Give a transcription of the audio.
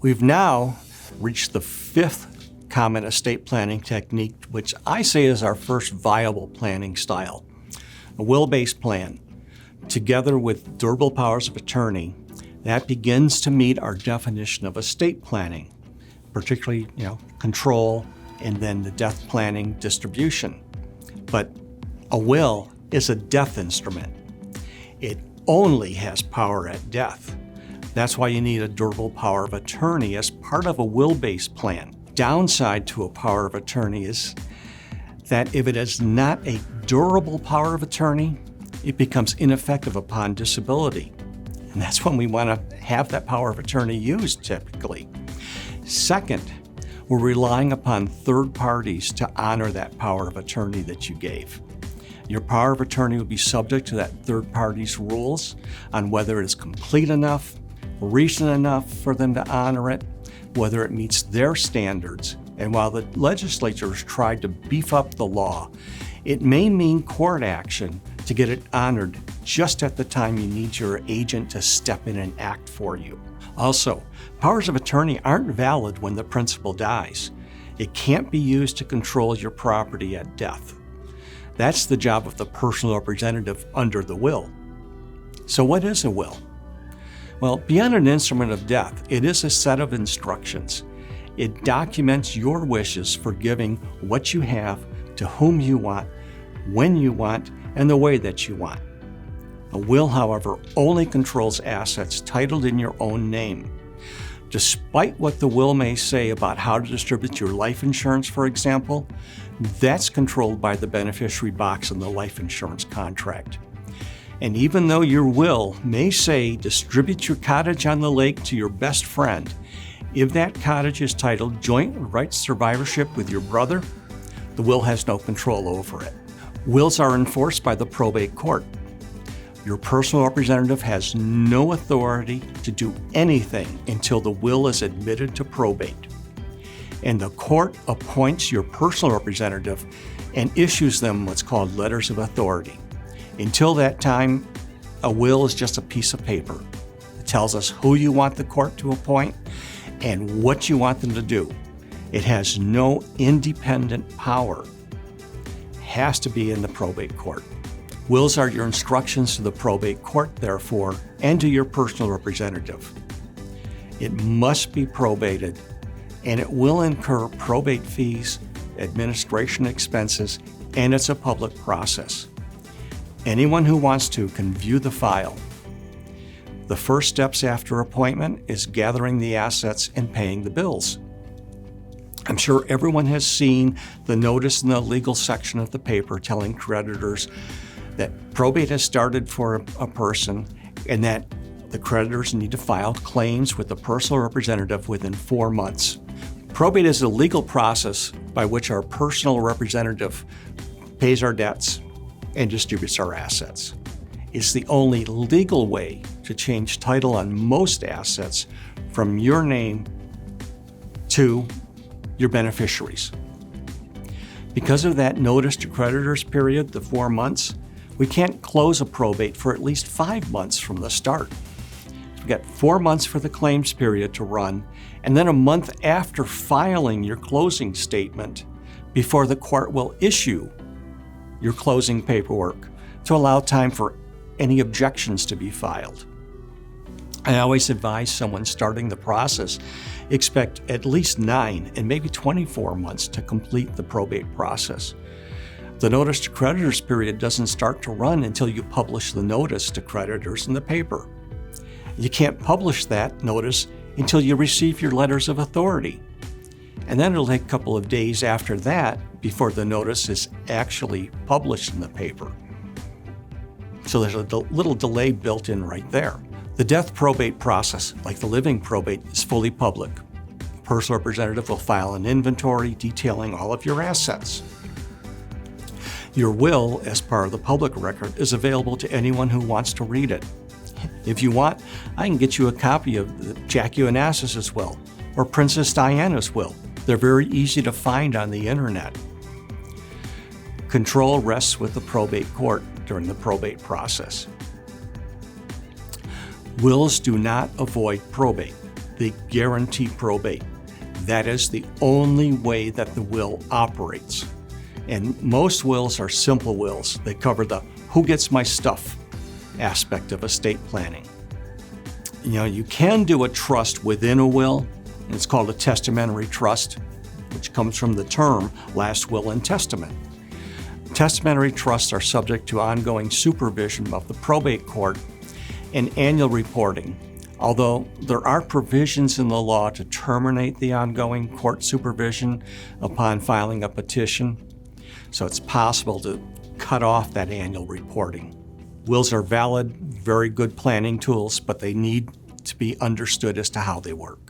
We've now reached the fifth common estate planning technique, which I say is our first viable planning style. A will-based plan, together with durable powers of attorney, that begins to meet our definition of estate planning, particularly, control and then the death planning distribution. But a will is a death instrument. It only has power at death. That's why you need a durable power of attorney as part of a will-based plan. Downside to a power of attorney is that if it is not a durable power of attorney, it becomes ineffective upon disability. And that's when we want to have that power of attorney used typically. Second, we're relying upon third parties to honor that power of attorney that you gave. Your power of attorney will be subject to that third party's rules on whether it is complete enough, recent enough for them to honor it, whether it meets their standards. And while the legislature has tried to beef up the law, it may mean court action to get it honored just at the time you need your agent to step in and act for you. Also, powers of attorney aren't valid when the principal dies. It can't be used to control your property at death. That's the job of the personal representative under the will. So what is a will? Well, beyond an instrument of death, it is a set of instructions. It documents your wishes for giving what you have to whom you want, when you want, and the way that you want. A will, however, only controls assets titled in your own name. Despite what the will may say about how to distribute your life insurance, for example, that's controlled by the beneficiary box in the life insurance contract. And even though your will may say distribute your cottage on the lake to your best friend, if that cottage is titled joint rights survivorship with your brother, the will has no control over it. Wills are enforced by the probate court. Your personal representative has no authority to do anything until the will is admitted to probate. And the court appoints your personal representative and issues them what's called letters of authority. Until that time, a will is just a piece of paper. It tells us who you want the court to appoint and what you want them to do. It has no independent power. It has to be in the probate court. Wills are your instructions to the probate court, therefore, and to your personal representative. It must be probated, and it will incur probate fees, administration expenses, and it's a public process. Anyone who wants to can view the file. The first steps after appointment is gathering the assets and paying the bills. I'm sure everyone has seen the notice in the legal section of the paper telling creditors that probate has started for a person and that the creditors need to file claims with the personal representative within 4 months. Probate is a legal process by which our personal representative pays our debts and distributes our assets. It's the only legal way to change title on most assets from your name to your beneficiaries. Because of that notice to creditors period, the 4 months, we can't close a probate for at least 5 months from the start. We've got 4 months for the claims period to run, and then a month after filing your closing statement before the court will issue your closing paperwork to allow time for any objections to be filed. I always advise someone starting the process, expect at least 9 and maybe 24 months to complete the probate process. The notice to creditors period doesn't start to run until you publish the notice to creditors in the paper. You can't publish that notice until you receive your letters of authority. And then it'll take a couple of days after that before the notice is actually published in the paper. So there's a little delay built in right there. The death probate process, like the living probate, is fully public. The personal representative will file an inventory detailing all of your assets. Your will, as part of the public record, is available to anyone who wants to read it. If you want, I can get you a copy of Jackie Onassis' will or Princess Diana's will. They're very easy to find on the internet. Control rests with the probate court during the probate process. Wills do not avoid probate. They guarantee probate. That is the only way that the will operates. And most wills are simple wills. They cover the who gets my stuff aspect of estate planning. You can do a trust within a will, and it's called a testamentary trust, which comes from the term last will and testament. Testamentary trusts are subject to ongoing supervision of the probate court and annual reporting, although there are provisions in the law to terminate the ongoing court supervision upon filing a petition, so it's possible to cut off that annual reporting. Wills are valid, very good planning tools, but they need to be understood as to how they work.